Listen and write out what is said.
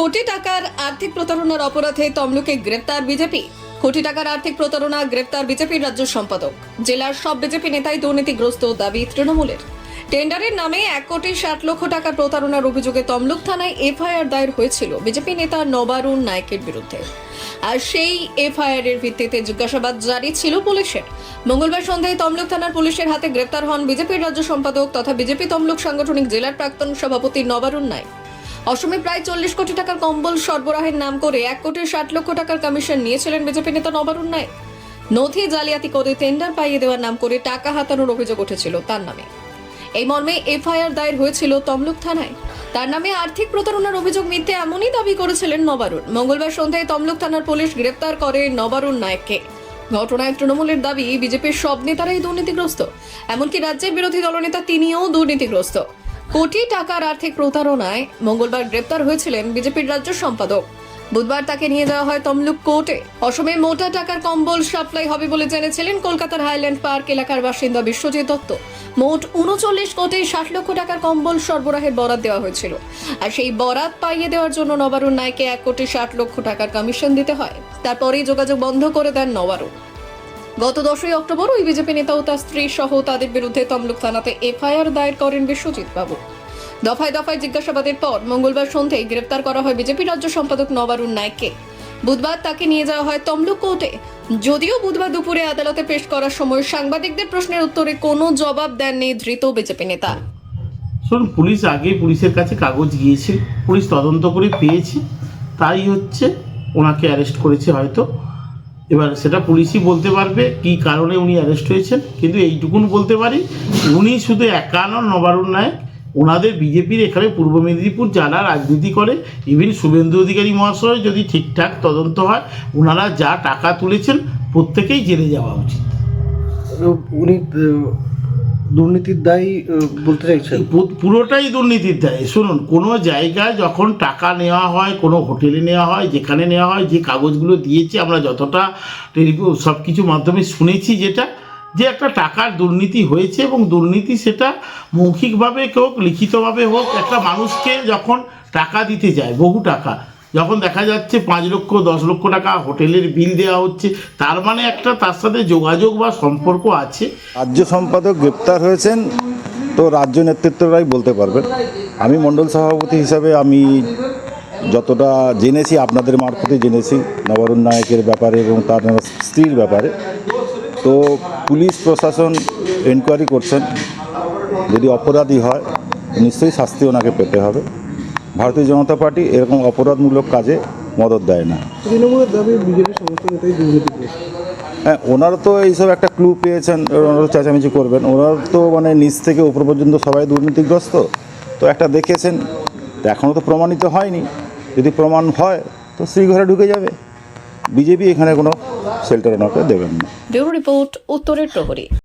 কোটি টাকার আর্থিক প্রতারণার অপরাধে তমলুকে গ্রেপ্তার বিজেপি। কোটি টাকার আর্থিক প্রতারণা, গ্রেপ্তার বিজেপির রাজ্য সম্পাদক। জেলার সব বিজেপি নেতাই দুর্নীতিগ্রস্ত, দাবি তৃণমূলের। টেন্ডারের নামে 1,60,00,000 টাকার প্রতারণার অভিযোগে তমলুক থানায় এফআইআর দায়ের হয়েছিল বিজেপি নেতা নবারুণ নায়েকের বিরুদ্ধে। আর সেই এফআইআর এর ভিত্তিতে জিজ্ঞাসাবাদ জারি ছিল পুলিশের। মঙ্গলবার সন্ধ্যায় তমলুক থানার পুলিশের হাতে গ্রেপ্তার হন বিজেপির রাজ্য সম্পাদক তথা বিজেপি তমলুক সাংগঠনিক জেলার প্রাক্তন সভাপতি নবারুণ নায়েক। অসমে প্রায় 40 কোটি টাকার কম্বল সরবরাহের নাম করে 1,60,00,000 টাকার কমিশন নিয়েছিলেন বিজেপি নেতা নবারুণ নায়েক। নথি জালিয়াতি করে টেন্ডার পাইয়ে দেওয়ার নাম করে টাকা হাতানোর অভিযোগ উঠেছিল তার নামে। এই মর্মে এফআইআর দায়ের হয়েছিল তমলুক থানায়। তার নামে আর্থিক প্রতারণার অভিযোগ মিথ্যে এমনই দাবি করেছিলেন নবারুণ। মঙ্গলবার সন্ধ্যায় তমলুক থানার পুলিশ গ্রেপ্তার করে নবারুণ নায়েককে। ঘটনায় তৃণমূলের দাবি, বিজেপির সব নেতারাই দুর্নীতিগ্রস্ত, এমনকি রাজ্যের বিরোধী দলনেতা তিনিও দুর্নীতিগ্রস্ত। কোটি টাকার আর্থিক প্রতারণায় মঙ্গলবার গ্রেপ্তার হয়েছিলেন বিজেপির রাজ্য সম্পাদক। বুধবার তাকে নিয়ে যাওয়া হয় তমলুক কোর্টে। অসমে মোটা টাকার কম্বল সাপ্লাই হবে বলে জেনেছিলেন কলকাতার হাইল্যান্ড পার্ক এলাকার বাসিন্দা বিশ্বজিৎ দত্ত। মোট 39,60,00,000 টাকার কম্বল সরবরাহের বরাত দেওয়া হয়েছিল। আর সেই বরাত পাইয়ে দেওয়ার জন্য নবারুণ নায়েককে 1,60,00,000 টাকার কমিশন দিতে হয়। তারপরেই যোগাযোগ বন্ধ করে দেন নবারুণ। গত 10ই অক্টোবর ওই বিজেপি নেতা ও তার স্ত্রী সহ তাদের বিরুদ্ধে তমলুক থানাতে এফআইআর দায়ের করেন বিশ্বজিৎ বাবু। দফায় দফায় জিজ্ঞাসাবাদের পর মঙ্গলবার সন্ধ্যায় গ্রেপ্তার করা হয় বিজেপির রাজ্য সম্পাদক নবারুণ নায়েককে। বুধবার তাকে নিয়ে যাওয়া হয় তমলুক কোর্টে। যদিও বুধবার দুপুরে আদালতে পেশ করার সময় সাংবাদিকদের প্রশ্নের উত্তরে কোনো জবাব দেননি ধৃত বিজেপি নেতা। শুনুন, পুলিশের কাছে কাগজ গিয়েছে, পুলিশ তদন্ত করে পেয়েছে, তাই হচ্ছে ওনাকে অ্যারেস্ট করেছে হয়তো। এবার সেটা পুলিশই বলতে পারবে কী কারণে উনি অ্যারেস্ট হয়েছেন। কিন্তু এইটুকুন বলতে পারি, উনি শুধু একা নন, নবারুণ নায়েক, ওনাদের বিজেপির এখানে পূর্ব মেদিনীপুর যারা রাজনীতি করে, ইভেন শুভেন্দু অধিকারী মহাশয় যদি ঠিকঠাক তদন্ত হয়, ওনারা যা টাকা তুলেছেন প্রত্যেকেই জেলে যাওয়া উচিত। উনি দুর্নীতির দায়ী বলতে চাইছেন? পুরোটাই দুর্নীতির দায়। শুনুন, কোনো জায়গায় যখন টাকা নেওয়া হয়, কোনো হোটেলে নেওয়া হয়, যেখানে নেওয়া হয়, যে কাগজগুলো দিয়েছে আমরা যতটা সব কিছু মাধ্যমে শুনেছি, যেটা যে একটা টাকার দুর্নীতি হয়েছে এবং দুর্নীতি সেটা মৌখিকভাবে হোক, লিখিতভাবে হোক, একটা মানুষকে যখন টাকা দিতে যায়, বহু টাকা, যখন দেখা যাচ্ছে 5 লক্ষ 10 লক্ষ টাকা হোটেলের বিল দেওয়া হচ্ছে, তার মানে একটা তার সাথে যোগাযোগ বা সম্পর্ক আছে। রাজ্য সম্পাদক গ্রেপ্তার হয়েছেন তো রাজ্য নেতৃত্বরাই বলতে পারবেন। আমি মণ্ডল সভাপতি হিসাবে আমি যতটা জেনেছি, আপনাদের মারফতে জেনেছি নবারুণ নায়েকের ব্যাপারে এবং তার স্ত্রীর ব্যাপারে। তো পুলিশ প্রশাসন এনকোয়ারি করছেন, যদি অপরাধী হয় নিশ্চয়ই শাস্তি ওনাকে পেতে হবে। ভারতীয় জনতা পার্টি এরকম অপরাধমূলক কাজে মদত দেয় না। তৃণমূলের দাবি বিজেপির সমস্ত নেতাই দুর্নীতিগ্রস্ত। হ্যাঁ, ওনারা তো এইসব একটা ক্লু পেয়েছেন, ওনারা চেঁচামেচি করবেন। ওনারা তো মানে নিচ থেকে উপর পর্যন্ত সবাই দুর্নীতিগ্রস্ত, তো একটা দেখেছেন, এখনও তো প্রমাণিত হয়নি। যদি প্রমাণ হয় তো শ্রীঘরে ঢুকে যাবে। বিজেপি এখানে কোনো শেল্টার ওনাকে দেবেন না। ব্যুরো রিপোর্ট, উত্তরের প্রহরী।